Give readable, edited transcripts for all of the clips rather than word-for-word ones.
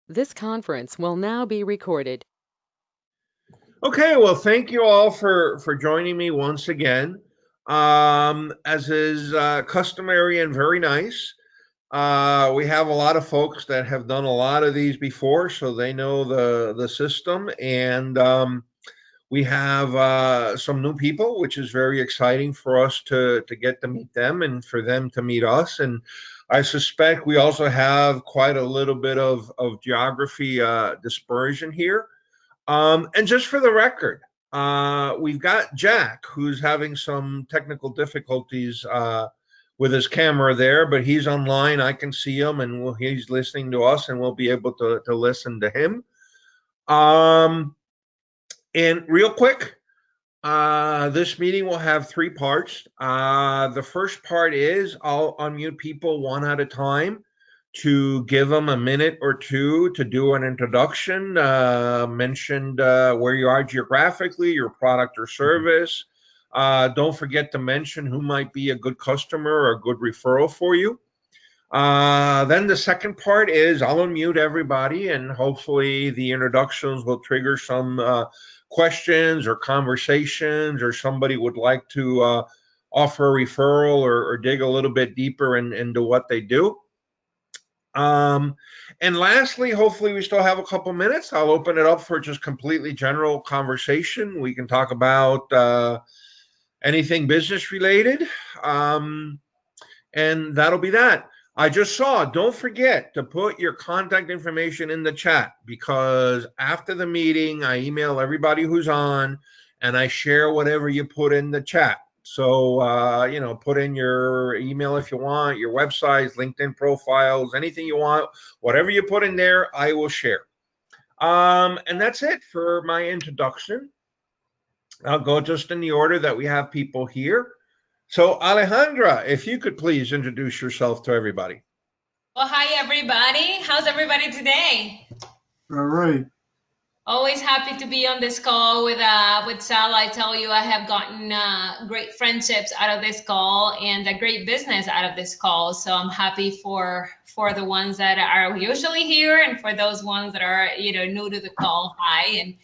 This conference will now be recorded. Okay, well, thank you all for joining me once again. As is customary and very nice, we have a lot of folks that have done a lot of these before, so they know the system, and we have some new people, which is very exciting for us to get to meet them and for them to meet us. And I suspect we also have quite a little bit of geography dispersion here. And just for the record, we've got Jack, who's having some technical difficulties with his camera there, but he's online. I can see him, and he's listening to us, and we'll be able to listen to him. And real quick, this meeting will have three parts. The first part is I'll unmute people one at a time to give them a minute or two to do an introduction, mention where you are geographically, your product or service. Don't forget to mention who might be a good customer or a good referral for you. Then the second part is I'll unmute everybody, and hopefully the introductions will trigger some questions or conversations, or somebody would like to offer a referral or dig a little bit deeper into what they do. And lastly, hopefully we still have a couple minutes. I'll open it up for just completely general conversation. We can talk about anything business related. And that'll be that. I just saw, don't forget to put your contact information in the chat, because after the meeting, I email everybody who's on and I share whatever you put in the chat. So, put in your email if you want, your websites, LinkedIn profiles, anything you want, whatever you put in there, I will share. And that's it for my introduction. I'll go just in the order that we have people here. So Alejandra, if you could please introduce yourself to everybody. Well, hi, everybody. How's everybody today? All right. Always happy to be on this call with Sal. I tell you, I have gotten great friendships out of this call and a great business out of this call. So I'm happy for the ones that are usually here and for those ones that are new to the call. Hi, and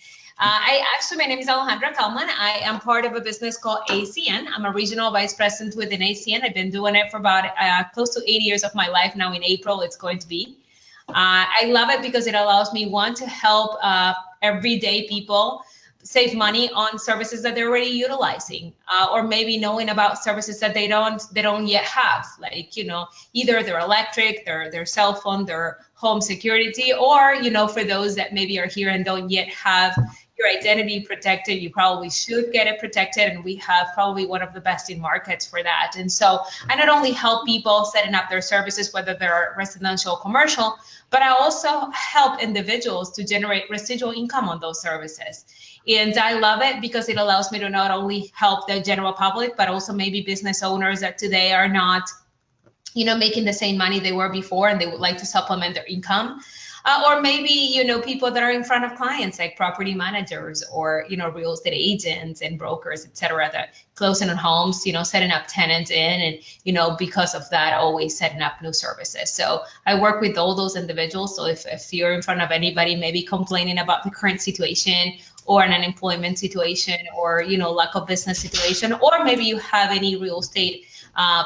my name is Alejandra Kalman. I am part of a business called ACN. I'm a regional vice president within ACN. I've been doing it for about close to 8 years of my life now. In April, it's going to be. I love it because it allows me, one, to help everyday people save money on services that they're already utilizing, or maybe knowing about services that they don't yet have, like either their electric, their cell phone, their home security, or for those that maybe are here and don't yet have your identity protected, you probably should get it protected, and we have probably one of the best in markets for that. And so I not only help people setting up their services, whether they're residential or commercial, but I also help individuals to generate residual income on those services. And I love it because it allows me to not only help the general public, but also maybe business owners that today are not making the same money they were before, and they would like to supplement their income. Or maybe, people that are in front of clients, like property managers or, real estate agents and brokers, et cetera, that closing on homes, setting up tenants in, and, because of that, always setting up new services. So I work with all those individuals. So if you're in front of anybody, maybe complaining about the current situation or an unemployment situation or, lack of business situation, or maybe you have any real estate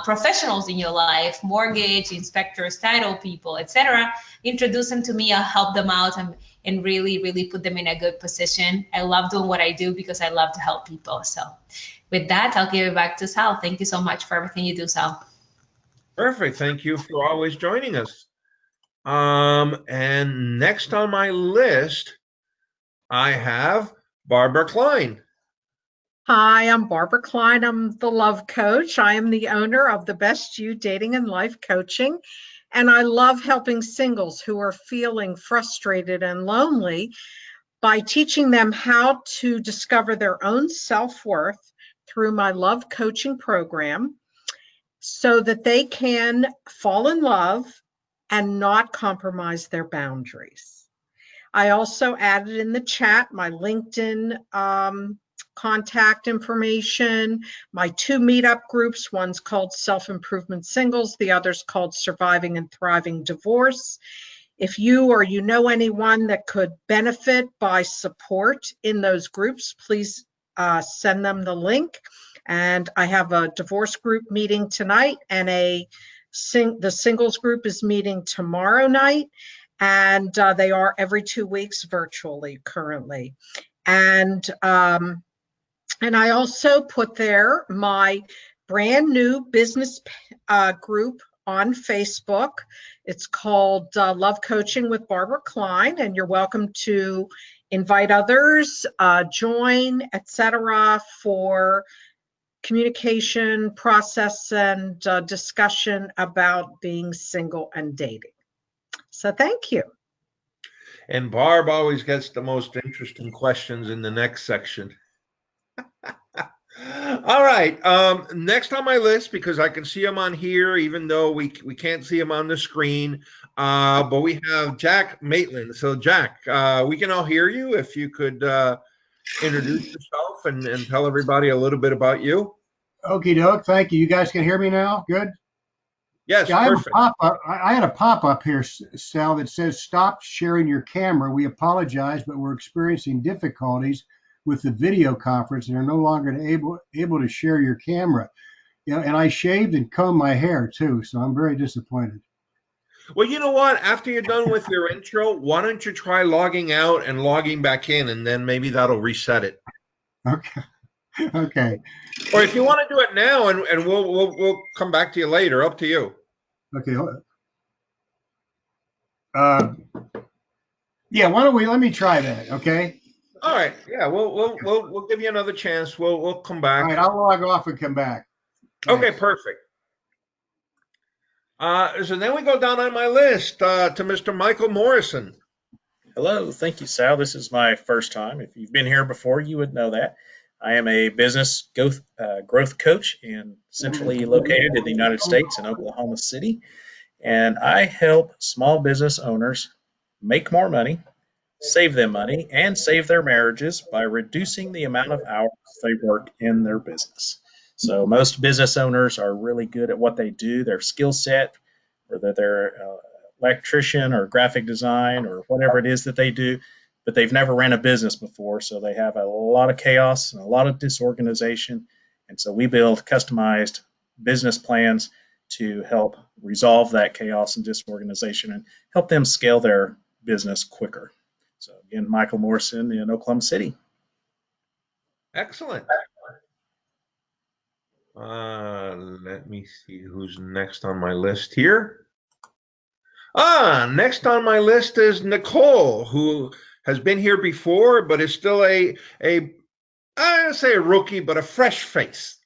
professionals in your life, mortgage inspectors, title people, etc., introduce them to me. I'll help them out and really, really put them in a good position. I love doing what I do because I love to help people. So with that, I'll give it back to Sal. Thank you so much for everything you do, Sal. Perfect. Thank you for always joining us. And next on my list, I have Barbara Klein. Hi, I'm Barbara Klein. I'm the love coach. I am the owner of the Best You Dating and Life Coaching, and I love helping singles who are feeling frustrated and lonely by teaching them how to discover their own self-worth through my love coaching program so that they can fall in love and not compromise their boundaries. I also added in the chat my LinkedIn contact information, my 2 meetup groups. One's called Self-Improvement Singles, the other's called Surviving and Thriving Divorce. If you or you know anyone that could benefit by support in those groups, please send them the link. And I have a divorce group meeting tonight, and the singles group is meeting tomorrow night, and they are every 2 weeks virtually currently. And I also put there my brand new business group on Facebook. It's called Love Coaching with Barbara Klein, and you're welcome to invite others, join, etc., for communication process and discussion about being single and dating. So thank you. And Barb always gets the most interesting questions in the next section. All right. Next on my list, because I can see him on here, even though we can't see him on the screen, but we have Jack Maitland. So Jack, we can all hear you. If you could introduce yourself and tell everybody a little bit about you. Okie doke. Thank you. You guys can hear me now? Good? Yes, Yeah, perfect. I had a pop-up here, Sal, that says, stop sharing your camera. We apologize, but we're experiencing difficulties with the video conference and are no longer able to share your camera. You know, and I shaved and combed my hair too, so I'm very disappointed. Well, you know what? After you're done with your intro, why don't you try logging out and logging back in, and then maybe that'll reset it. Okay. Okay. Or if you want to do it now, and we'll come back to you later. Up to you. Okay. Yeah. Why don't let me try that? Okay. All right. Yeah. We'll give you another chance. We'll come back. All right. I'll log off and come back. Okay. Perfect. So then we go down on my list to Mr. Michael Morrison. Hello, thank you, Sal. This is my first time. If you've been here before, you would know that. I am a business growth coach and centrally located in the United States in Oklahoma City. And I help small business owners make more money, save them money, and save their marriages by reducing the amount of hours they work in their business. So most business owners are really good at what they do, their skill set, whether they're electrician or graphic design or whatever it is that they do, but they've never ran a business before. So they have a lot of chaos and a lot of disorganization. And so we build customized business plans to help resolve that chaos and disorganization and help them scale their business quicker. So again, Michael Morrison in Oklahoma City. Excellent. Let me see who's next on my list here. Next on my list is Nicole, who has been here before, but is still I don't say a rookie, but a fresh face.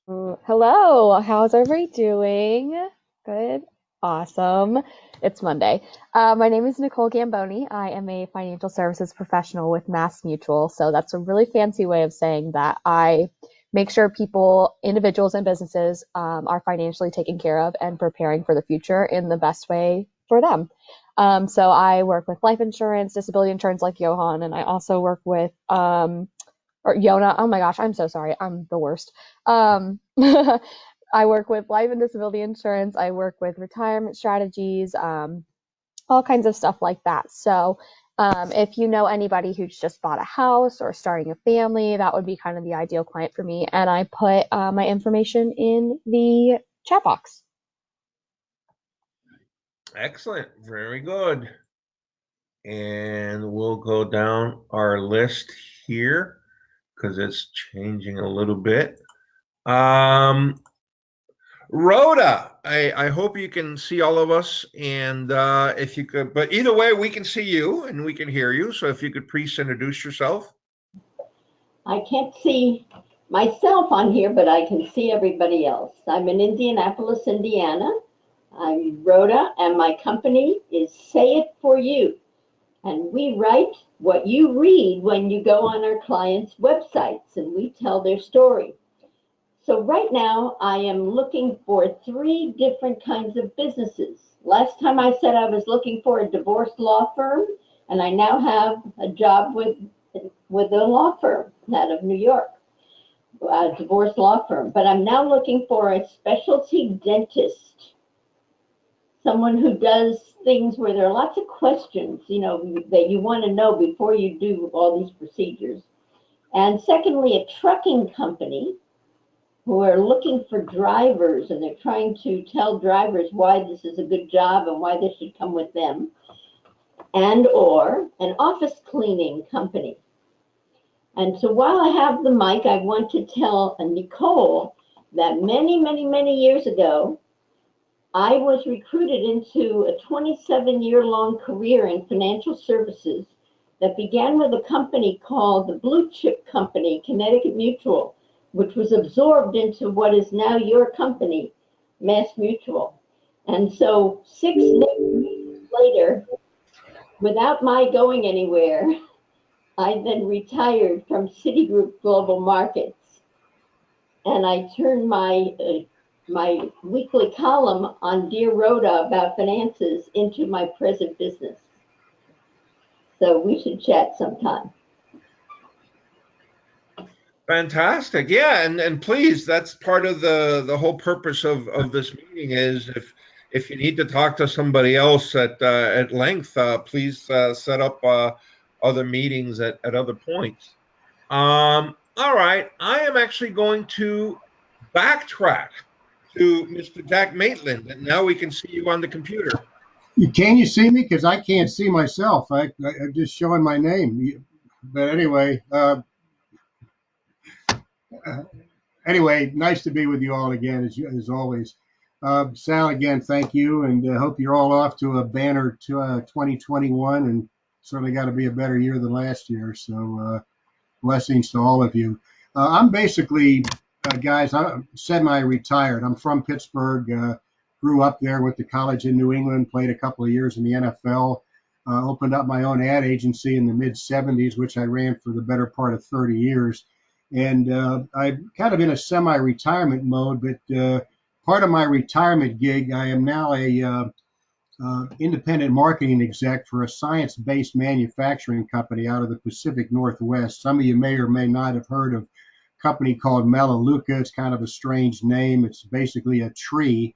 Hello, how's everybody doing? Good, awesome. It's Monday. My name is Nicole Gamboni. I am a financial services professional with Mass Mutual. So that's a really fancy way of saying that I make sure people, individuals and businesses, are financially taken care of and preparing for the future in the best way for them. So I work with life insurance, disability insurance like Johan, and I also work with or Yonah. Oh my gosh, I'm so sorry. I'm the worst. I work with life and disability insurance. I work with retirement strategies, all kinds of stuff like that. So if you know anybody who's just bought a house or starting a family, that would be kind of the ideal client for me. And I put my information in the chat box. Excellent. Very good. And we'll go down our list here because it's changing a little bit. Rhoda, I hope you can see all of us, and if you could, but either way, we can see you and we can hear you. So if you could please introduce yourself. I can't see myself on here, but I can see everybody else. I'm in Indianapolis, Indiana. I'm Rhoda, and my company is Say It For You. And we write what you read when you go on our clients' websites, and we tell their story. So right now, I am looking for 3 different kinds of businesses. Last time I said I was looking for a divorce law firm, and I now have a job with a law firm out of New York, a divorce law firm. But I'm now looking for a specialty dentist. someone who does things where there are lots of questions, that you want to know before you do all these procedures. And secondly, a trucking company who are looking for drivers, and they're trying to tell drivers why this is a good job and why they should come with them, and or an office cleaning company. And so while I have the mic, I want to tell Nicole that many, many, many years ago, I was recruited into a 27-year-long career in financial services that began with a company called the Blue Chip Company, Connecticut Mutual, which was absorbed into what is now your company, Mass Mutual. And so 6 years later, without my going anywhere, I then retired from Citigroup Global Markets, and I turned my weekly column on Dear Rhoda about finances into my present business. So we should chat sometime. Fantastic. Yeah, and please, that's part of the whole purpose of this meeting is if you need to talk to somebody else at length, please set up other meetings at other points. All right, I am actually going to backtrack to Mr. Jack Maitland, and now we can see you on the computer. Can you see me? Because I can't see myself. I'm just showing my name. But anyway, nice to be with you all again, as always. Sal, again, thank you, and hope you're all off to a banner 2021, and certainly got to be a better year than last year. So blessings to all of you. I'm basically, guys, I'm semi-retired. I'm from Pittsburgh, grew up there, went to college in New England, played a couple of years in the NFL, opened up my own ad agency in the mid-'70s, which I ran for the better part of 30 years. And I'm kind of in a semi-retirement mode, but part of my retirement gig, I am now a independent marketing exec for a science-based manufacturing company out of the Pacific Northwest. Some of you may or may not have heard of a company called Melaleuca. It's kind of a strange name. It's basically a tree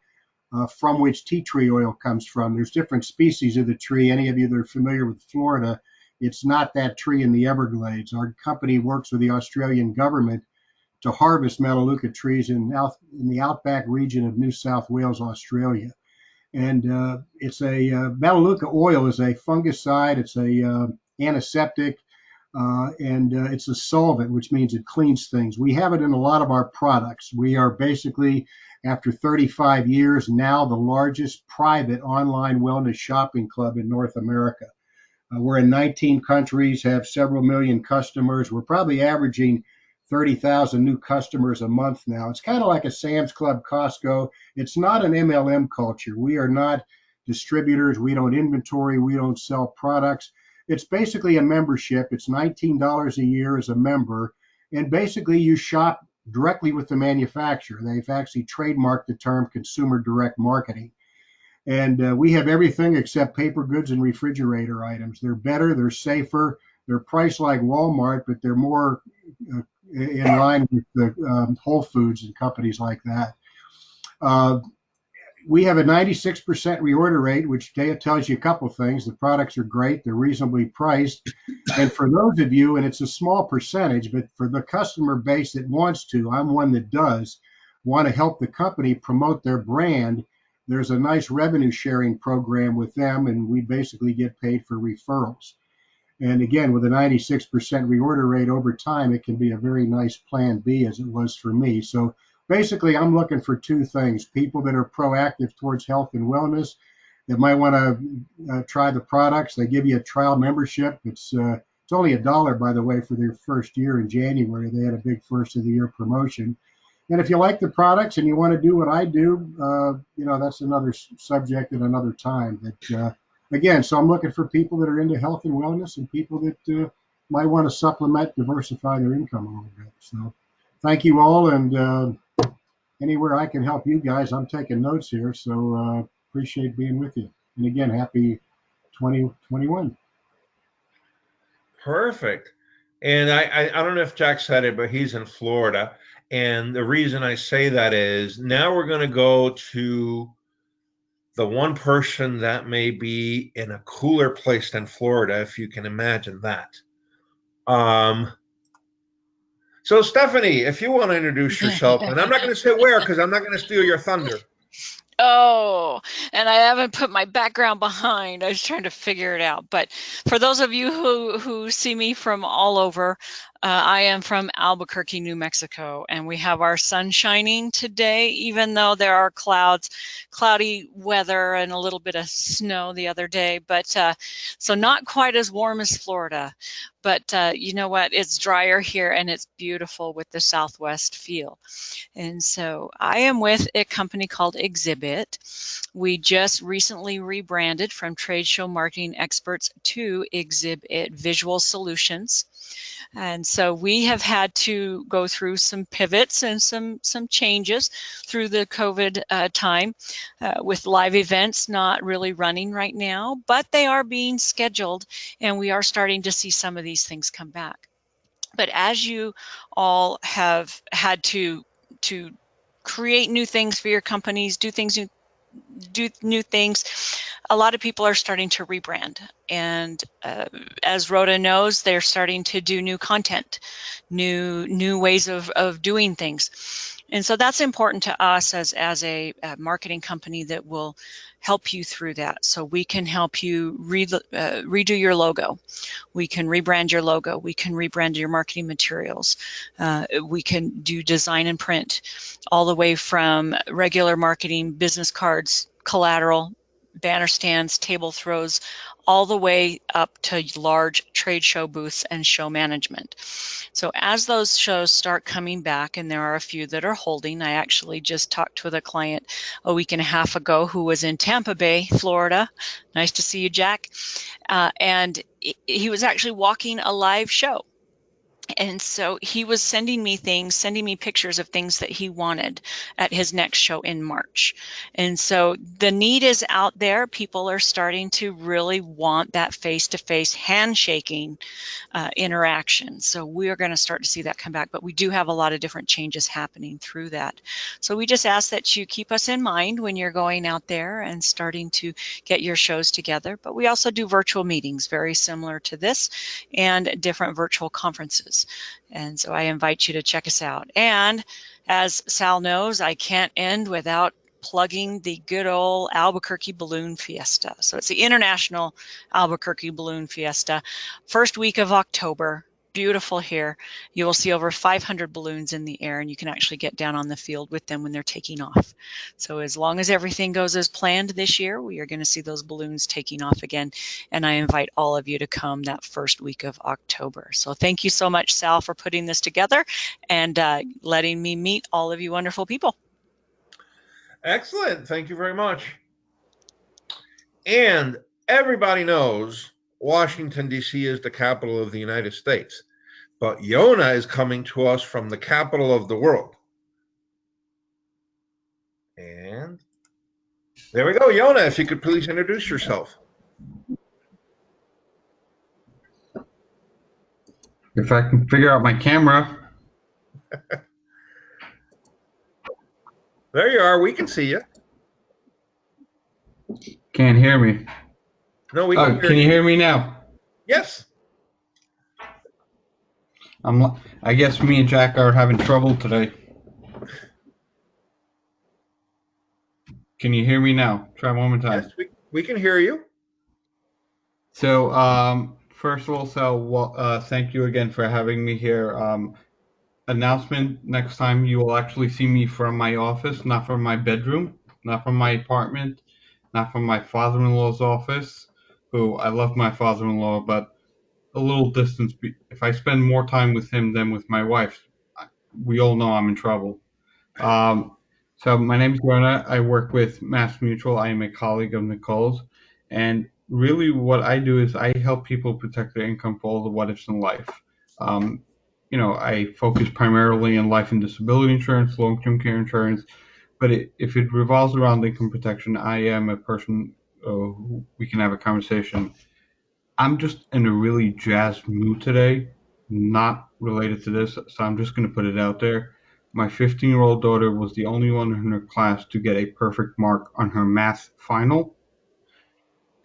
from which tea tree oil comes from. There's different species of the tree. Any of you that are familiar with Florida, it's not that tree in the Everglades. Our company works with the Australian government to harvest Melaleuca trees in the outback region of New South Wales, Australia. And it's Melaleuca oil is a fungicide. It's a antiseptic, and it's a solvent, which means it cleans things. We have it in a lot of our products. We are basically, after 35 years, now the largest private online wellness shopping club in North America. We're in 19 countries, have several million customers. We're probably averaging 30,000 new customers a month now. It's kind of like a Sam's Club, Costco. It's not an MLM culture. We are not distributors. We don't inventory. We don't sell products. It's basically a membership. It's $19 a year as a member. And basically you shop directly with the manufacturer. They've actually trademarked the term consumer direct marketing. And we have everything except paper goods and refrigerator items. They're better, they're safer, they're priced like Walmart, but they're more in line with the Whole Foods and companies like that. We have a 96% reorder rate, which tells you a couple things. The products are great, they're reasonably priced. And for those of you, and it's a small percentage, but for the customer base that wants to, I'm one that does, want to help the company promote their brand, there's a nice revenue sharing program with them, and we basically get paid for referrals. And again, with a 96% reorder rate over time, it can be a very nice plan B, as it was for me. So basically, I'm looking for two things: people that are proactive towards health and wellness, that might want to try the products. They give you a trial membership. It's only $1, by the way, for their first year in January. They had a big first of the year promotion. And if you like the products and you want to do what I do, that's another subject at another time. But again, so I'm looking for people that are into health and wellness and people that might want to supplement, diversify their income a little bit. So thank you all. And anywhere I can help you guys, I'm taking notes here. So appreciate being with you. And again, happy 2021. Perfect. And I don't know if Jack said it, but he's in Florida. And the reason I say that is now we're going to go to the one person that may be in a cooler place than Florida, if you can imagine that. So Stephanie, if you want to introduce yourself, and I'm not going to say where because I'm not going to steal your thunder. Oh, and I haven't put my background behind. I was trying to figure it out. But for those of you who see me from all over, I am from Albuquerque, New Mexico, and we have our sun shining today, even though there are cloudy weather and a little bit of snow the other day. But so not quite as warm as Florida. But you know what? It's drier here, and it's beautiful with the southwest feel. And so I am with a company called Exhibit. We just recently rebranded from Trade Show Marketing Experts to Exhibit Visual Solutions. And so we have had to go through some pivots and some changes through the COVID time with live events not really running right now, but they are being scheduled, and we are starting to see some of these things come back. But as you all have had to create new things for your companies, do new things, a lot of people are starting to rebrand. And as Rhoda knows, they're starting to do new content, new ways of doing things. And so that's important to us as a marketing company that will help you through that. So we can help you redo your logo. We can rebrand your logo. We can rebrand your marketing materials. We can do design and print, all the way from regular marketing, business cards, collateral, banner stands, table throws, all the way up to large trade show booths and show management. So as those shows start coming back, and there are a few that are holding, I actually just talked with a client a week and a half ago who was in Tampa Bay, Florida. Nice to see you, Jack. And he was actually walking a live show. And so he was sending me pictures of things that he wanted at his next show in March. And so the need is out there. People are starting to really want that face-to-face handshaking interaction. So we are going to start to see that come back. But we do have a lot of different changes happening through that. So we just ask that you keep us in mind when you're going out there and starting to get your shows together. But we also do virtual meetings, very similar to this, and different virtual conferences. And so I invite you to check us out. And as Sal knows, I can't end without plugging the good old Albuquerque Balloon Fiesta. So it's the International Albuquerque Balloon Fiesta, first week of October. Beautiful here. You will see over 500 balloons in the air, and you can actually get down on the field with them when they're taking off. So as long as everything goes as planned this year, we are going to see those balloons taking off again. And I invite all of you to come that first week of October. So thank you so much, Sal, for putting this together and letting me meet all of you wonderful people. Excellent. Thank you very much. And everybody knows Washington, D.C. is the capital of the United States. But Yonah is coming to us from the capital of the world. And there we go. Yonah, if you could please introduce yourself. If I can figure out my camera. There you are. We can see you. Can't hear me. No, we can hear Can you hear me now? Yes. I guess me and Jack are having trouble today. Can you hear me now? Try one more time. Yes, we can hear you. So, first of all, Sal, thank you again for having me here. Announcement, next time you will actually see me from my office, not from my bedroom, not from my apartment, not from my father-in-law's office, who I love my father-in-law, but a little distance. If I spend more time with him than with my wife, we all know I'm in trouble. So my name is Yonah. I work with Mass Mutual. I am a colleague of Nicole's. And really what I do is I help people protect their income for all the what ifs in life. I focus primarily on life and disability insurance, long-term care insurance. But if it revolves around income protection, I am a person who we can have a conversation. I'm just in a really jazzed mood today, not related to this, so I'm just going to put it out there. My 15-year-old daughter was the only one in her class to get a perfect mark on her math final,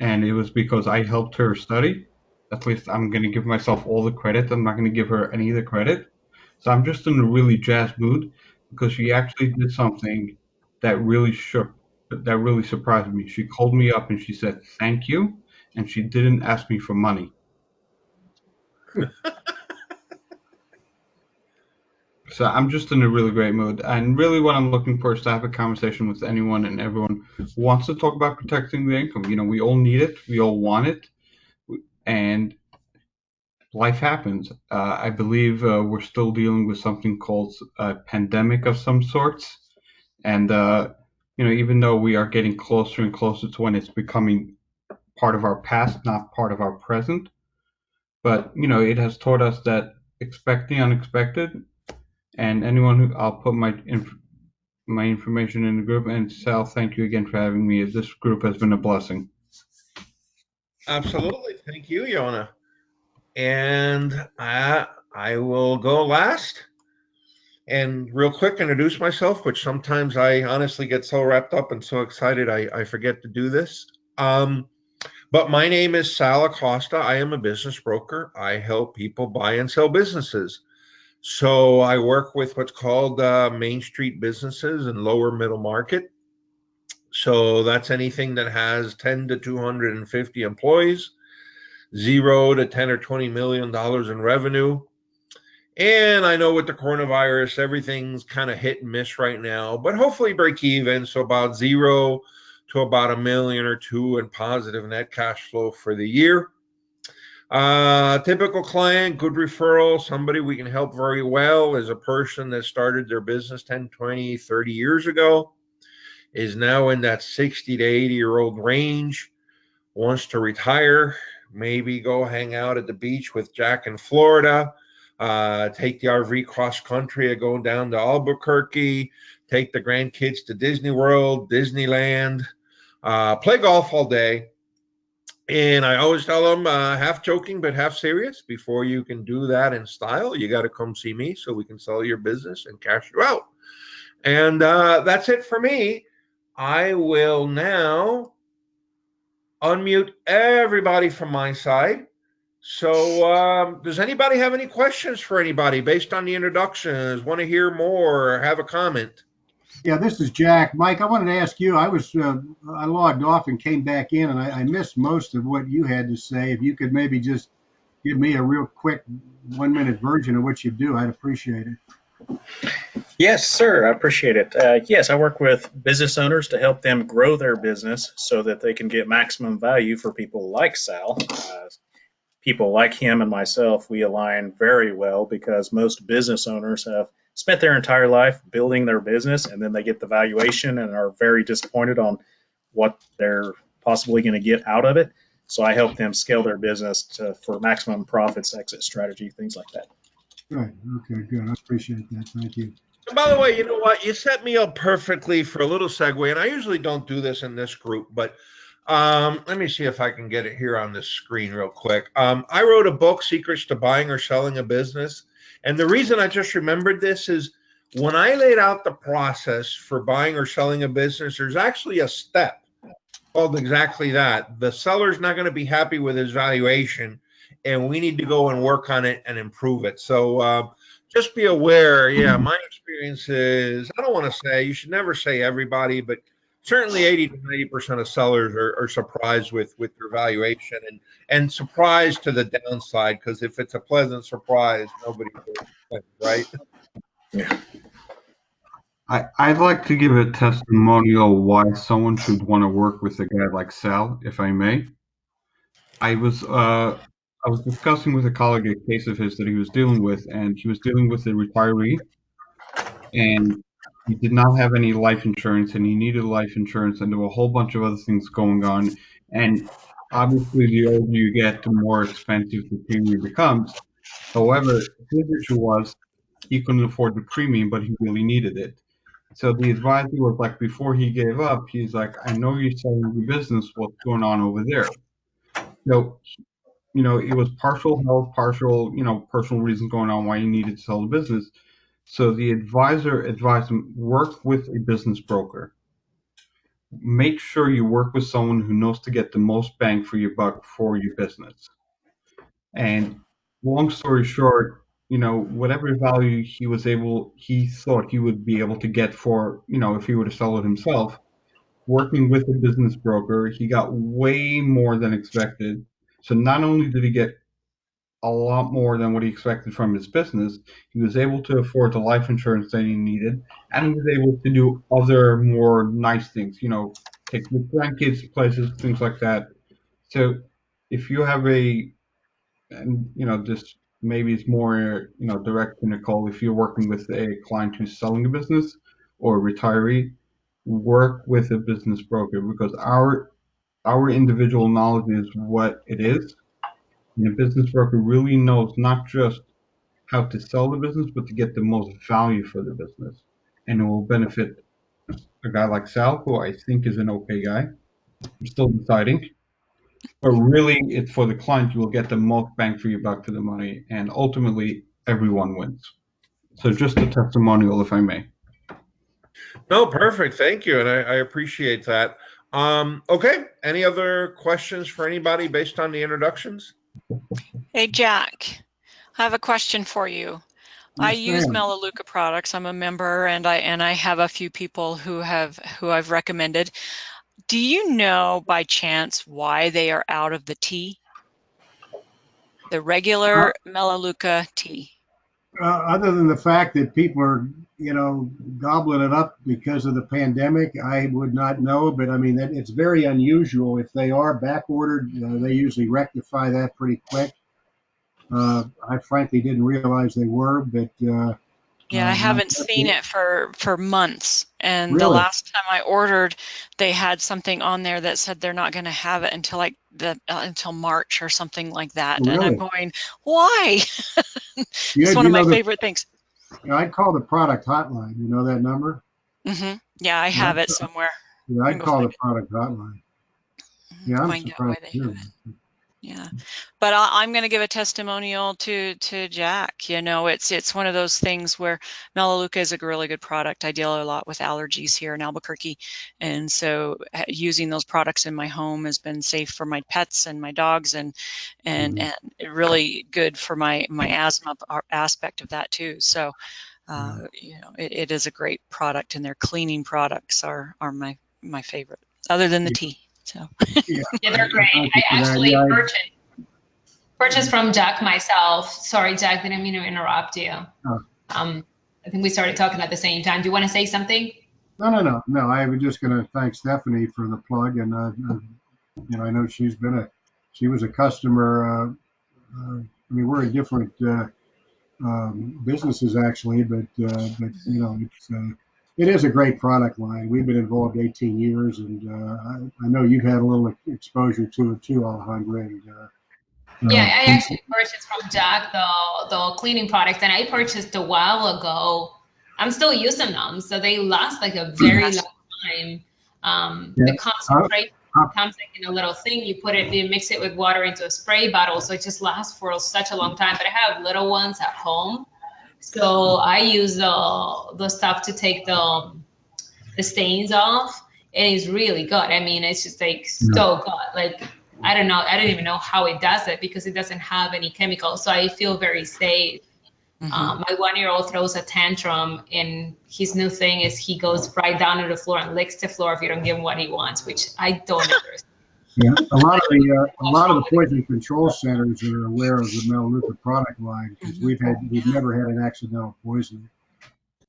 and it was because I helped her study. At least I'm going to give myself all the credit. I'm not going to give her any of the credit. So I'm just in a really jazzed mood because she actually did something that really surprised me. She called me up and she said thank you, and she didn't ask me for money. So I'm just in a really great mood, and really what I'm looking for is to have a conversation with anyone and everyone who wants to talk about protecting the income. You know, we all need it, we all want it, and life happens. I believe we're still dealing with something called a pandemic of some sorts, and you know, even though we are getting closer and closer to when it's becoming part of our past, not part of our present, but you know, it has taught us that expect the unexpected. And anyone who I'll put my information in the group. And Sal, thank you again for having me. This group has been a blessing. Absolutely. Thank you, Yonah. And I will go last and real quick introduce myself, which sometimes I honestly get so wrapped up and so excited I forget to do this. But my name is Sal Acosta. I am a business broker. I help people buy and sell businesses. So I work with what's called Main Street businesses and lower middle market. So that's anything that has 10 to 250 employees, 0 to 10 or 20 million dollars in revenue. And I know with the coronavirus, everything's kind of hit and miss right now, but hopefully break even. So about 0 to about $1 million or $2 million in positive net cash flow for the year. Typical client, good referral, somebody we can help very well is a person that started their business 10, 20, 30 years ago, is now in that 60 to 80-year-old range, wants to retire, maybe go hang out at the beach with Jack in Florida, take the RV cross country, go down to Albuquerque, take the grandkids to Disney World, Disneyland, play golf all day. And I always tell them, half joking but half serious, before you can do that in style, you got to come see me so we can sell your business and cash you out. And that's it for me. I will now unmute everybody from my side. So does anybody have any questions for anybody based on the introductions? Want to hear more or have a comment? Yeah, this is Jack. Mike, I wanted to ask you, I logged off and came back in, and I missed most of what you had to say. If you could maybe just give me a real quick 1-minute version of what you do, I'd appreciate it. Yes, sir. I appreciate it. Yes, I work with business owners to help them grow their business so that they can get maximum value for people like Sal. People like him and myself, we align very well because most business owners have spent their entire life building their business, and then they get the valuation and are very disappointed on what they're possibly going to get out of it. So I help them scale their business for maximum profits, exit strategy, things like that. Right. Okay, good. I appreciate that. Thank you. And by the way, you know what? You set me up perfectly for a little segue, and I usually don't do this in this group, but let me see if I can get it here on this screen real quick. I wrote a book, Secrets to Buying or Selling a Business. And the reason I just remembered this is when I laid out the process for buying or selling a business, there's actually a step called exactly that. The seller's not going to be happy with his valuation, and we need to go and work on it and improve it. So just be aware. Yeah, my experience is, I don't want to say, you should never say everybody, but certainly 80 to 90% of sellers are surprised with their valuation and surprised to the downside, because if it's a pleasant surprise, nobody will, right? Yeah. I'd like to give a testimonial why someone should want to work with a guy like Sal, if I may. I was discussing with a colleague a case of his that he was dealing with, and he was dealing with a retiree, and he did not have any life insurance, and he needed life insurance, and there were a whole bunch of other things going on. And obviously, the older you get, the more expensive the premium becomes. However, his issue was he couldn't afford the premium, but he really needed it. So the advisor was like, before he gave up, he's like, I know you're selling your business. What's going on over there? So, you know, it was partial health, partial, you know, personal reasons going on why he needed to sell the business. So the advisor advised him, work with a business broker. Make sure you work with someone who knows to get the most bang for your buck for your business. And long story short, whatever value he thought he would be able to get for, if he were to sell it himself, working with a business broker, he got way more than expected. So not only did he get a lot more than what he expected from his business, he was able to afford the life insurance that he needed, and he was able to do other more nice things, take his grandkids to places, things like that. So if you have this maybe it's more, direct to Nicole, if you're working with a client who's selling a business or a retiree, work with a business broker, because our individual knowledge is what it is. And a business broker really knows not just how to sell the business, but to get the most value for the business. And it will benefit a guy like Sal, who I think is an okay guy. I'm still deciding. But really, it's for the client, you will get the most bang for your buck for the money. And ultimately, everyone wins. So just a testimonial, if I may. No, perfect. Thank you. And I appreciate that. Okay. Any other questions for anybody based on the introductions? Hey, Jack, I have a question for you. I use ma'am. Melaleuca products. I'm a member, and I have a few people who I've recommended. Do you know by chance why they are out of the tea? The regular Melaleuca tea. Other than the fact that people are, gobbling it up because of the pandemic, I would not know. But I mean, it's very unusual. If they are back ordered, they usually rectify that pretty quick. I frankly didn't realize they were, but Yeah, I haven't seen it for months. And the Really? last time I ordered, they had something on there that said they're not going to have it until until March or something like that. And I'm Really? going, why? Yeah, It's one of my favorite things. I'd call the product hotline. You know that number? Yeah, I have it somewhere. Yeah, I'd call the product hotline. Yeah, I'm Find out why surprised they too. have it. Yeah, but I'm going to give a testimonial to Jack. It's one of those things where Melaleuca is a really good product. I deal a lot with allergies here in Albuquerque, and so using those products in my home has been safe for my pets and my dogs, and really good for my asthma aspect of that too. So, it is a great product, and their cleaning products are my favorite, other than the tea. So yeah, they're great. I actually purchased from Jack myself. Sorry, Jack, didn't mean to interrupt you. I think we started talking at the same time. Do you want to say something? No. I was just going to thank Stephanie for the plug, and I know she was a customer. I mean, we're in different businesses actually, but it is a great product line. We've been involved 18 years, and I know you've had a little exposure to it too, Alejandra. And, yeah, I actually purchased from Jack the cleaning products, and I purchased a while ago. I'm still using them, so they last like a very long time. The concentrate comes like in a little thing. You mix it with water into a spray bottle, so it just lasts for such a long time. But I have little ones at home, so I use the stuff to take the stains off. It is really good. I mean, it's just like so good. Like, I don't know. I don't even know how it does it because it doesn't have any chemicals. So I feel very safe. My 1-year-old throws a tantrum, and his new thing is he goes right down to the floor and licks the floor if you don't give him what he wants, which I don't understand. Yeah, a lot of the poison control centers are aware of the Melaleuca product line because we've never had an accidental poisoning.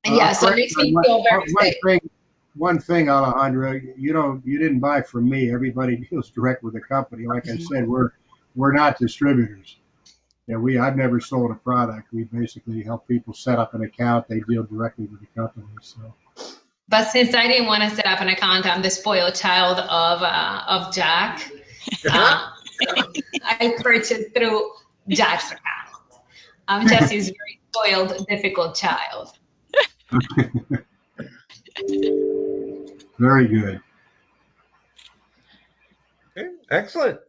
Yeah, so it makes me feel very safe. One thing, Alejandra, you didn't buy from me. Everybody deals direct with the company. Like I said, we're not distributors. Yeah, I've never sold a product. We basically help people set up an account. They deal directly with the company. So. But since I didn't want to set up an account, I'm the spoiled child of Jack. I purchased through Jack's account. I'm just his very spoiled, difficult child. Very good. Okay, excellent.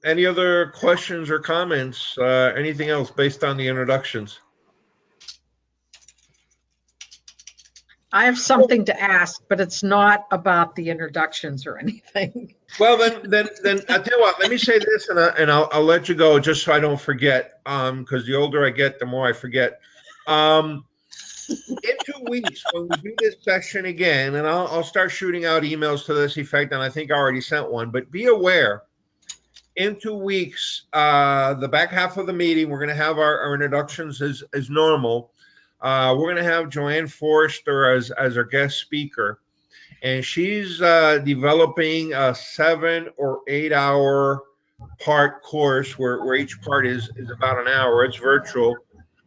Any other questions or comments? Anything else based on the introductions? I have something to ask, but it's not about the introductions or anything. Well, then I'll tell you what. Let me say this, and I'll let you go, just so I don't forget. Because the older I get, the more I forget. In 2 weeks, when we do this session again, and I'll start shooting out emails to this effect, and I think I already sent one. But be aware, in 2 weeks, the back half of the meeting, we're going to have our introductions as normal. We're going to have Joanne Forrester as our guest speaker, and she's developing a 7 or 8 hour part course where each part is about an hour. It's virtual,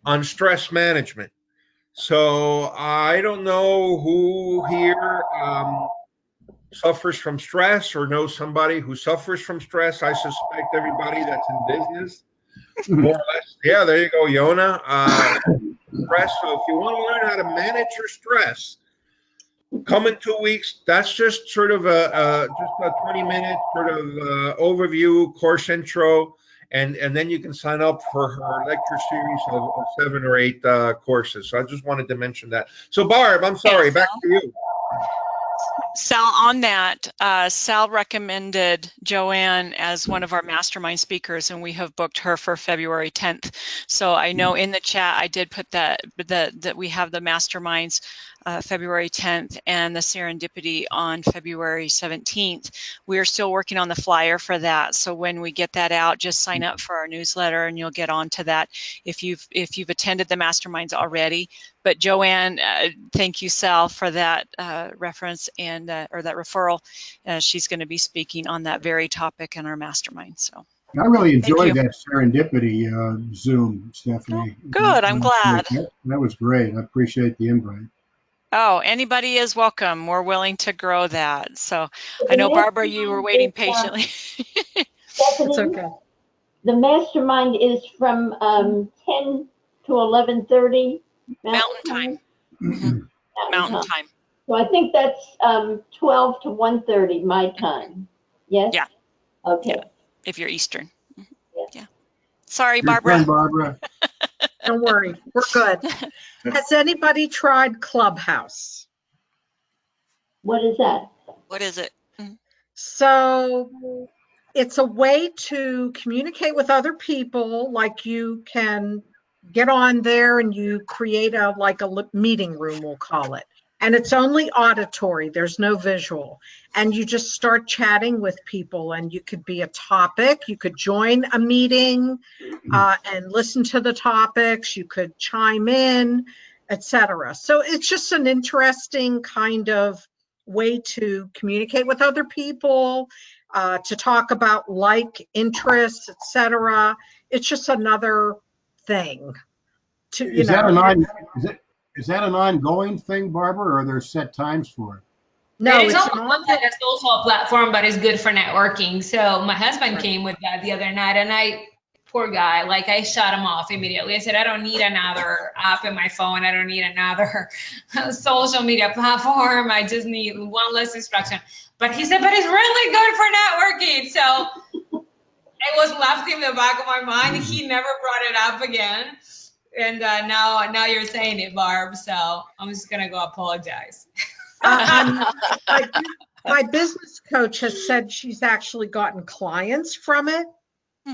on stress management. So I don't know who here suffers from stress or knows somebody who suffers from stress. I suspect everybody that's in business, more or less. Yeah, there you go, Yonah. Stress. So if you want to learn how to manage your stress, come in 2 weeks. That's just sort of a 20-minute sort of overview, course intro, and then you can sign up for her lecture series of 7 or 8 courses. So I just wanted to mention that. So Barb, I'm sorry, back to you. Sal, on that, Sal recommended Joanne as one of our mastermind speakers, and we have booked her for February 10th. So I know in the chat I did put that we have the masterminds February 10th and the serendipity on February 17th. We are still working on the flyer for that. So when we get that out, just sign up for our newsletter and you'll get onto that if you've attended the masterminds already. But Joanne, thank you, Sal, for that reference and or that referral. She's going to be speaking on that very topic in our mastermind. So I really enjoyed that serendipity Zoom, Stephanie. Oh, good. I'm glad. That was great. I appreciate the invite. Oh, anybody is welcome. We're willing to grow that. So I know, Barbara, you were waiting patiently. Stephanie, It's okay. The mastermind is from 10 to 11:30 Mountain time. Mountain time. So I think that's 12 to 1:30 my time. Yes? Yeah. Okay. Yeah. If you're Eastern. Yeah. Sorry, Your Barbara. friend, Barbara. Don't worry, we're good. Has anybody tried Clubhouse? What is that? What is it? So it's a way to communicate with other people. Like you can get on there and you create a meeting room, we'll call it. And it's only auditory, there's no visual. And you just start chatting with people, and you could be a topic, you could join a meeting and listen to the topics, you could chime in, etc. So it's just an interesting kind of way to communicate with other people, to talk about interests, etc. It's just another thing. Is that an ongoing thing, Barbara, or are there set times for it? No, it's it's almost like a social platform, but it's good for networking. So my husband came with that the other night, and poor guy, like I shut him off immediately. I said, I don't need another app in my phone. I don't need another social media platform. I just need one less distraction. But he said, but it's really good for networking. So it was left in the back of my mind. He never brought it up again. And now you're saying it, Barb. So I'm just going to go apologize. my business coach has said she's actually gotten clients from it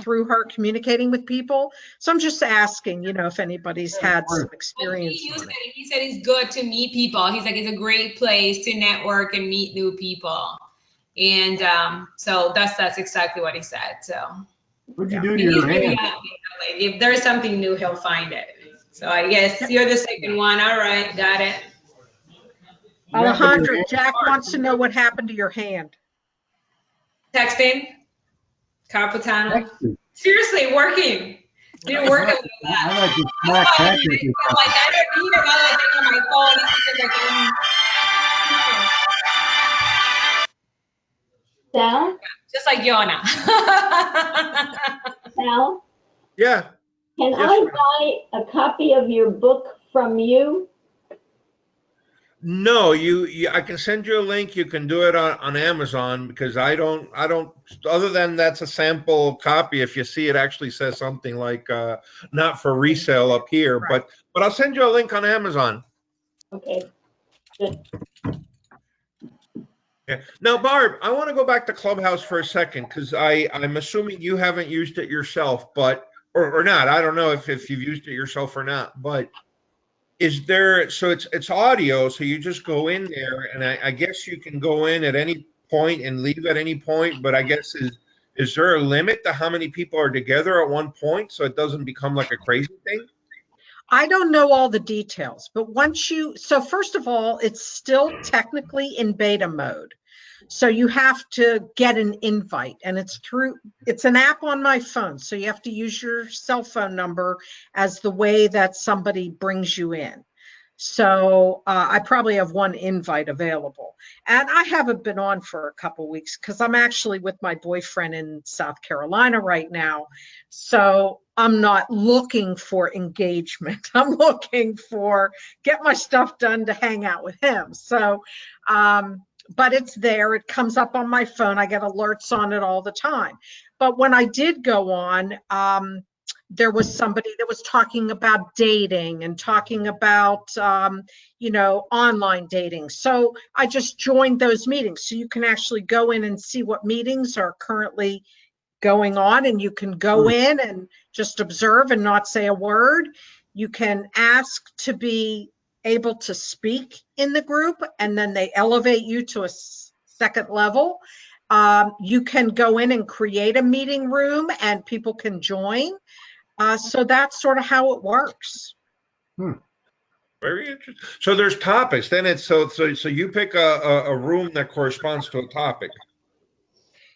through her communicating with people. So I'm just asking, if anybody's had some experience. He said it's good to meet people. He's like, it's a great place to network and meet new people. And so that's exactly what he said. So what'd you do to your hand? If there's something new, he'll find it. So I guess you're the second one. All right, got it. Alejandra, Jack wants to know what happened to your hand. Texting. Carpetano. Seriously, working. Didn't work with that. I like to smack Patrick. I don't need another thing on my phone. Sal? Just like Yonah. Sal? Yeah. Can I buy a copy of your book from you? No, I can send you a link. You can do it on Amazon, because I don't, other than that's a sample copy. If you see, it actually says something like not for resale up here, right. but I'll send you a link on Amazon. Okay. Good. Yeah. Now, Barb, I want to go back to Clubhouse for a second because I'm assuming you haven't used it yourself, but or not. I don't know if you've used it yourself or not, but is there, so it's audio, so you just go in there, and I guess you can go in at any point and leave at any point, but I guess is there a limit to how many people are together at one point so it doesn't become like a crazy thing? I don't know all the details, but so first of all, it's still technically in beta mode. So you have to get an invite, and it's an app on my phone. So you have to use your cell phone number as the way that somebody brings you in. So I probably have one invite available, and I haven't been on for a couple weeks because I'm actually with my boyfriend in South Carolina right now. So I'm not looking for engagement. I'm looking for get my stuff done to hang out with him. So, but it's there. It comes up on my phone. I get alerts on it all the time. But when I did go on, there was somebody that was talking about dating and talking about, online dating. So I just joined those meetings. So you can actually go in and see what meetings are currently going on, and you can go in and just observe and not say a word. You can ask to be able to speak in the group, and then they elevate you to a second level. You can go in and create a meeting room and people can join. So that's sort of how it works. Very interesting. So there's topics. Then it's so you pick a room that corresponds to a topic.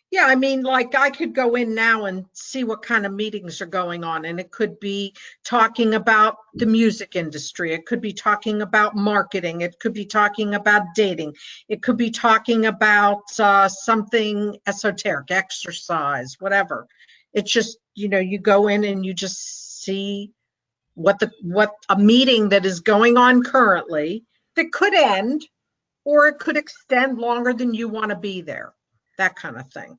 Yeah, I mean, like I could go in now and see what kind of meetings are going on, and it could be talking about the music industry. It could be talking about marketing. It could be talking about dating. It could be talking about something esoteric, exercise, whatever. It's just, you go in and you just see what a meeting that is going on currently that could end, or it could extend longer than you want to be there. That kind of thing.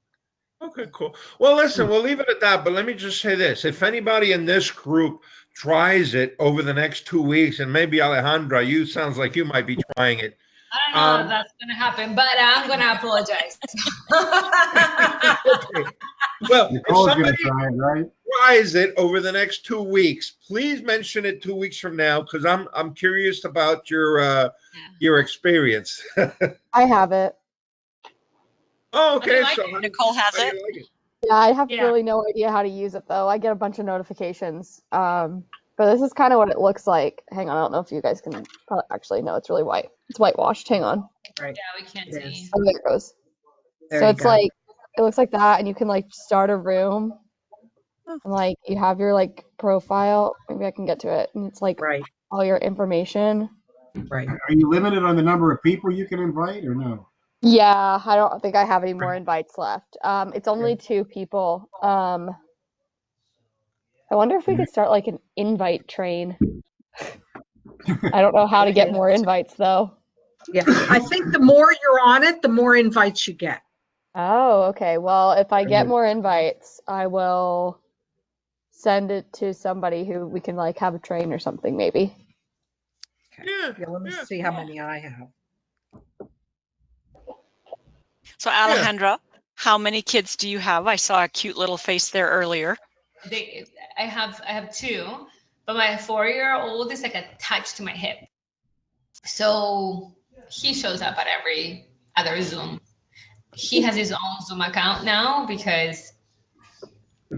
Okay, cool. Well, listen, we'll leave it at that, but let me just say this. If anybody in this group tries it over the next 2 weeks, and maybe Alejandra, you sounds like you might be trying it. I don't know if that's going to happen, but I'm going to apologize. Okay. Well, Nicole's if somebody try it, right? tries it over the next 2 weeks, please mention it 2 weeks from now, because I'm curious about your experience. I have it. Oh, okay. Like So Nicole has how do it. you like it? Yeah, I have Yeah. really no idea how to use it though. I get a bunch of notifications. But this is kind of what it looks like. Hang on, I don't know if you guys can actually no, it's really white. It's whitewashed. Hang on. Right. Yeah, we can't see. Oh, there it goes. There So you it's go. like it looks like that, and you can like start a room, and like you have your like profile. Maybe I can get to it, and it's like Right. all your information. Right. Are you limited on the number of people you can invite or no? Yeah, I don't think I have any more invites left. It's only 2 people. I wonder if we could start like an invite train. I don't know how to get more invites though. Yeah. I think the more you're on it, the more invites you get. Oh, okay. Well, if I get more invites, I will send it to somebody who we can like have a train or something maybe. Okay. Yeah. Let me see how many I have. So Alejandra, how many kids do you have? I saw a cute little face there earlier. I have 2, but my 4-year-old is like attached to my hip. So he shows up at every other Zoom. He has his own Zoom account now because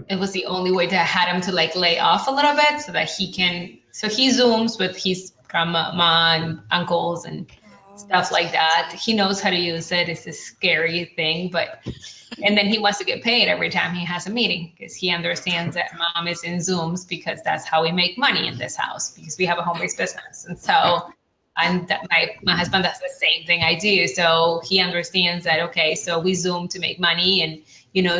it was the only way to had him to like lay off a little bit so that he Zooms with his grandma and uncles and stuff like that. He knows how to use it. It's a scary thing, and then he wants to get paid every time he has a meeting because he understands that mom is in Zooms because that's how we make money in this house because we have a home-based business. And so my husband does the same thing I do. So he understands that, okay, so we Zoom to make money and,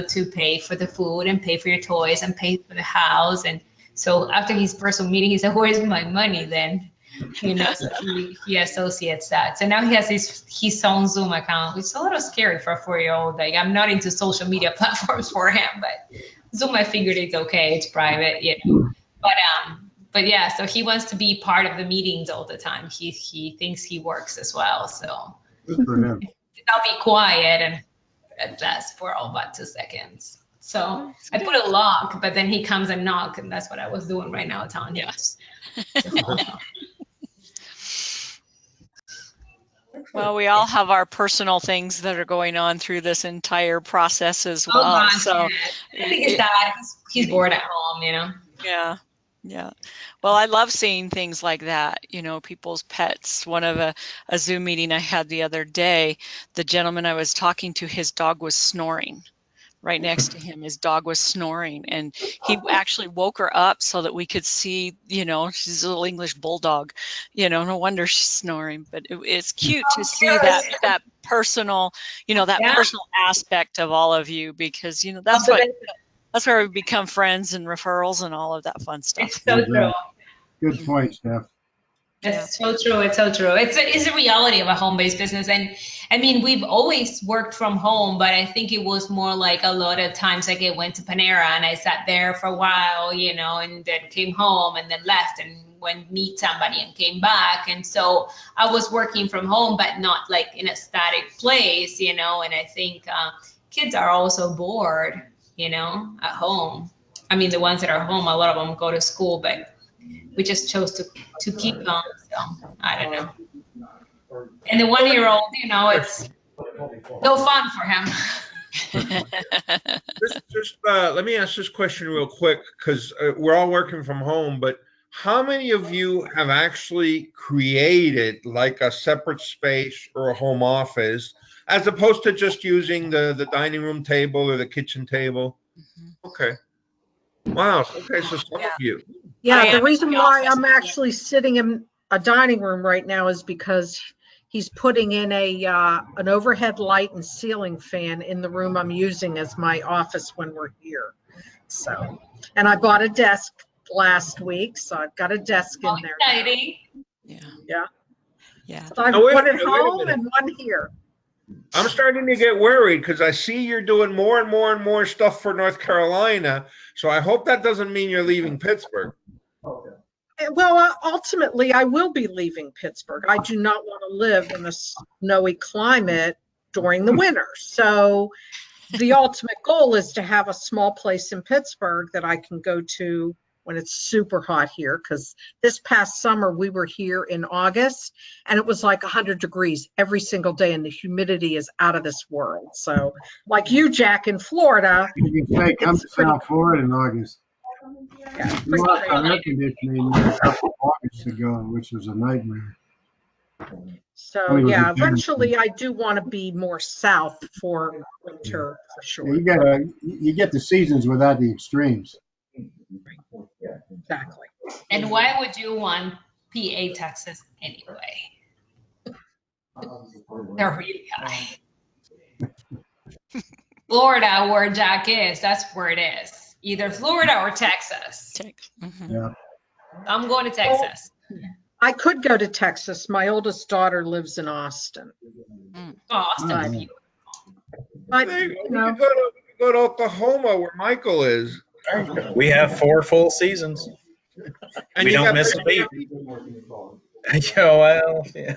to pay for the food and pay for your toys and pay for the house. And so after his personal meeting, he said, where's my money then? So he associates that. So now he has his own Zoom account, which is a little scary for a 4-year-old. Like I'm not into social media platforms for him, but Zoom I figured it's okay, it's private, But but yeah, so he wants to be part of the meetings all the time. He thinks he works as well. So Good for him. I'll be quiet and at best for all but 2 seconds. So I put a lock, but then he comes and knock, and that's what I was doing right now, telling him to hold on. Well, we all have our personal things that are going on through this entire process as well. Oh gosh, So yeah. I think it's that he's bored at home, you know. yeah. Yeah. Well, I love seeing things like that, you know, people's pets. One of a Zoom meeting I had the other day, the gentleman I was talking to, his dog was snoring. Right next to him, his dog was snoring, and he actually woke her up so that we could see, you know, she's a little English bulldog, you know, no wonder she's snoring, but it's cute to see that personal, you know, that personal aspect of all of you, because, you know, that's where we become friends and referrals and all of that fun stuff. It's so true. Good point, Steph. It's so true. It's so true. It's a reality of a home-based business. And I mean, we've always worked from home, but I think it was more like a lot of times like I went to Panera and I sat there for a while, you know, and then came home and then left and went meet somebody and came back. And so I was working from home, but not like in a static place, you know, and I think kids are also bored, you know, at home. I mean, the ones that are home, a lot of them go to school, but we just chose to keep them. So I don't know. And the 1-year-old, you know, it's no fun for him. Just let me ask this question real quick, because we're all working from home, but how many of you have actually created like a separate space or a home office as opposed to just using the dining room table or the kitchen table? Okay. Wow. Okay. So some of you. Yeah, the reason why I'm actually sitting in a dining room right now is because he's putting in an overhead light and ceiling fan in the room I'm using as my office when we're here. So, and I bought a desk last week, so I've got a desk in there. Exciting. Yeah. So I've one at home and one here. I'm starting to get worried because I see you're doing more and more and more stuff for North Carolina. So I hope that doesn't mean you're leaving Pittsburgh. Well, ultimately, I will be leaving Pittsburgh. I do not want to live in a snowy climate during the winter. So the ultimate goal is to have a small place in Pittsburgh that I can go to when it's super hot here, because this past summer we were here in August and it was like 100 degrees every single day and the humidity is out of this world. So like you, Jack, in Florida. You can say come to South Florida in August. Yeah, we lost our air conditioning a couple of August ago, which was a nightmare. So yeah, eventually I do want to be more south for winter for sure. You get the seasons without the extremes. Exactly. And why would you want PA, Texas anyway? They're really high. Florida, where Jack is, that's where it is. Either Florida or Texas. Yeah. I'm going to Texas. I could go to Texas. My oldest daughter lives in Austin. Austin. We could go to Oklahoma where Michael is. We have 4 full seasons. And we don't miss a beat. Yeah, well, yeah.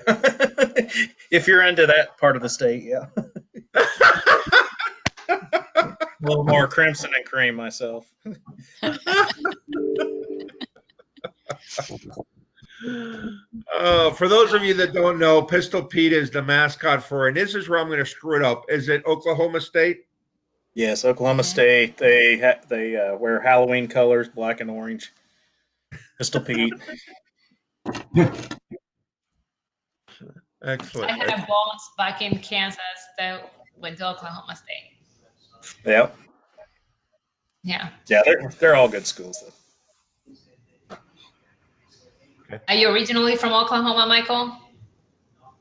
If you're into that part of the state, yeah. A little more crimson and cream myself. For those of you that don't know, Pistol Pete is the mascot for, and this is where I'm going to screw it up. Is it Oklahoma State? Yes, Oklahoma State. They wear Halloween colors, black and orange. Pistol Pete. Excellent. I had a boss back in Kansas that went to Oklahoma State. Yep. Yeah. Yeah, they're all good schools though. Okay. Are you originally from Oklahoma, Michael?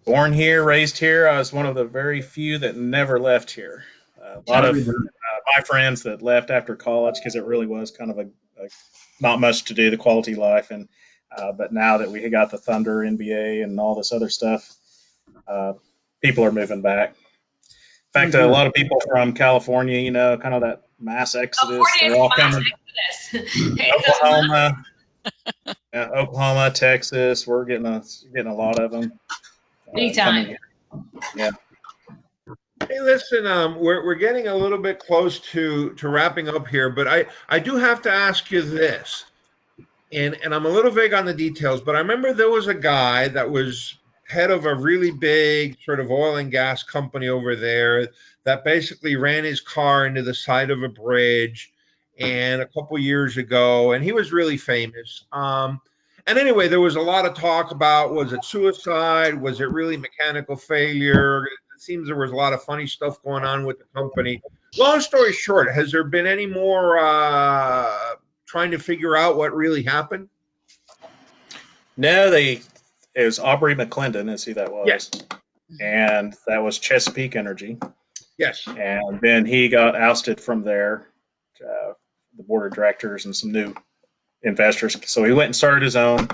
Born here, raised here. I was one of the very few that never left here. A lot of my friends that left after college because it really was kind of a not much to do, the quality life, and but now that we got the Thunder NBA and all this other stuff, people are moving back. In fact, a lot of people from California, you know, kind of that mass exodus. They're all coming. Oklahoma. Oklahoma, Texas, we're getting a lot of them. Anytime. Here. Yeah. Hey, listen, we're getting a little bit close to wrapping up here, but I do have to ask you this, and I'm a little vague on the details, but I remember there was a guy that was head of a really big sort of oil and gas company over there that basically ran his car into the side of a bridge, and a couple years ago, and he was really famous. And anyway, there was a lot of talk about, was it suicide? Was it really mechanical failure? It seems there was a lot of funny stuff going on with the company. Long story short, has there been any more trying to figure out what really happened? No, it was Aubrey McClendon, is who that was. Yes. And that was Chesapeake Energy. Yes. And then he got ousted from there, the board of directors and some new investors. So he went and started his own.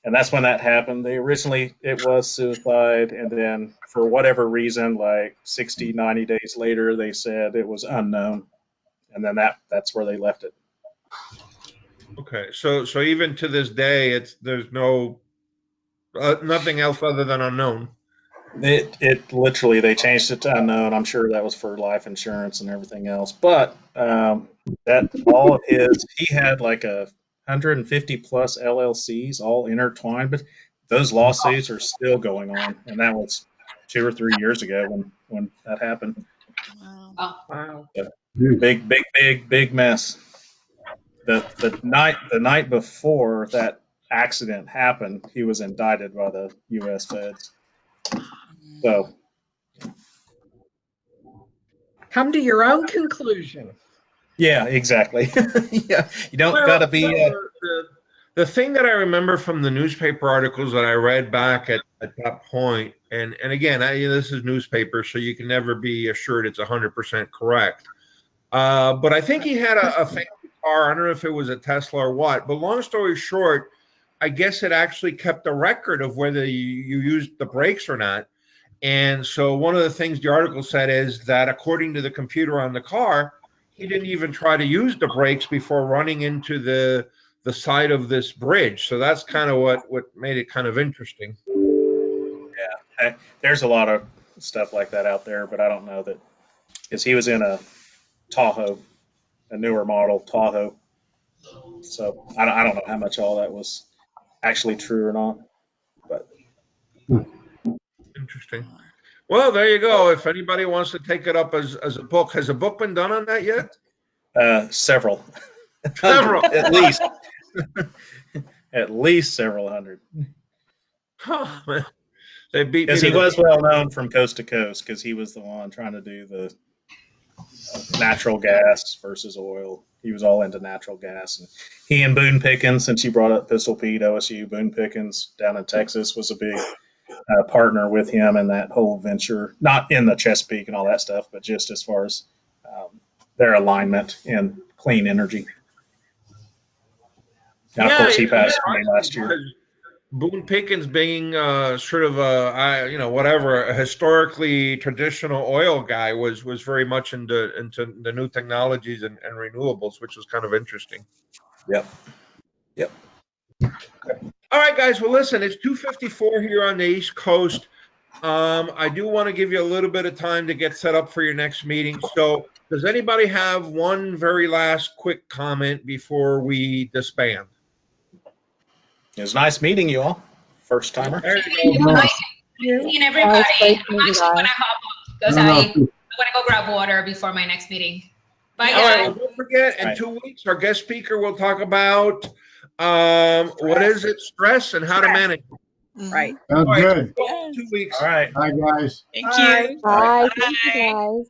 And that's when that happened. Originally, it was suicide. And then for whatever reason, like 60, 90 days later, they said it was unknown. And then that's where they left it. Okay. So even to this day, there's no nothing else other than unknown. It literally, they changed it to unknown. I'm sure that was for life insurance and everything else. But that all of he had like 150 plus LLCs all intertwined, but those lawsuits are still going on, and that was 2 or 3 years ago when that happened. Wow. Big mess. The night before that accident happened, he was indicted by the U.S. feds. So, Come to your own conclusion. yeah, exactly. Yeah, you don't gotta be. The thing that I remember from the newspaper articles that I read back at that point, and again, this is newspaper, so you can never be assured it's 100% correct. But I think he had a fancy car. I don't know if it was a Tesla or what. But long story short, I guess it actually kept a record of whether you used the brakes or not. And so one of the things the article said is that according to the computer on the car, he didn't even try to use the brakes before running into the side of this bridge. So that's kind of what made it kind of interesting. Yeah, there's a lot of stuff like that out there, but I don't know that, because he was in a Tahoe, a newer model Tahoe. So I don't know how much all that was actually true or not. But interesting. Well, there you go. If anybody wants to take it up as a book, has a book been done on that yet? Several. Several. At least. At least several hundred. Oh, man. They beat me. Because he was well known from coast to coast, because he was the one trying to do the natural gas versus oil. He was all into natural gas. And he and Boone Pickens, since you brought up Pistol Pete, OSU, Boone Pickens down in Texas was a big partner with him in that whole venture, not in the Chesapeake and all that stuff, but just as far as their alignment in clean energy. And of course, he passed away last year. Boone Pickens being sort of a historically traditional oil guy was very much into the new technologies and renewables, which was kind of interesting. Yep. All right, guys. Well, listen, it's 2:54 here on the East Coast. I do want to give you a little bit of time to get set up for your next meeting. So does anybody have one very last quick comment before we disband? It was nice meeting you all. First timer. There you go. Nice seeing everybody. I'm actually going to hop off because I want to go grab water before my next meeting. Bye, guys. All right, well, don't forget, in 2 weeks, our guest speaker will talk about what is it, stress and how to manage it. Right. Sounds good. 2 weeks. All right. Bye, guys. Thank you. Bye. Thank you, guys.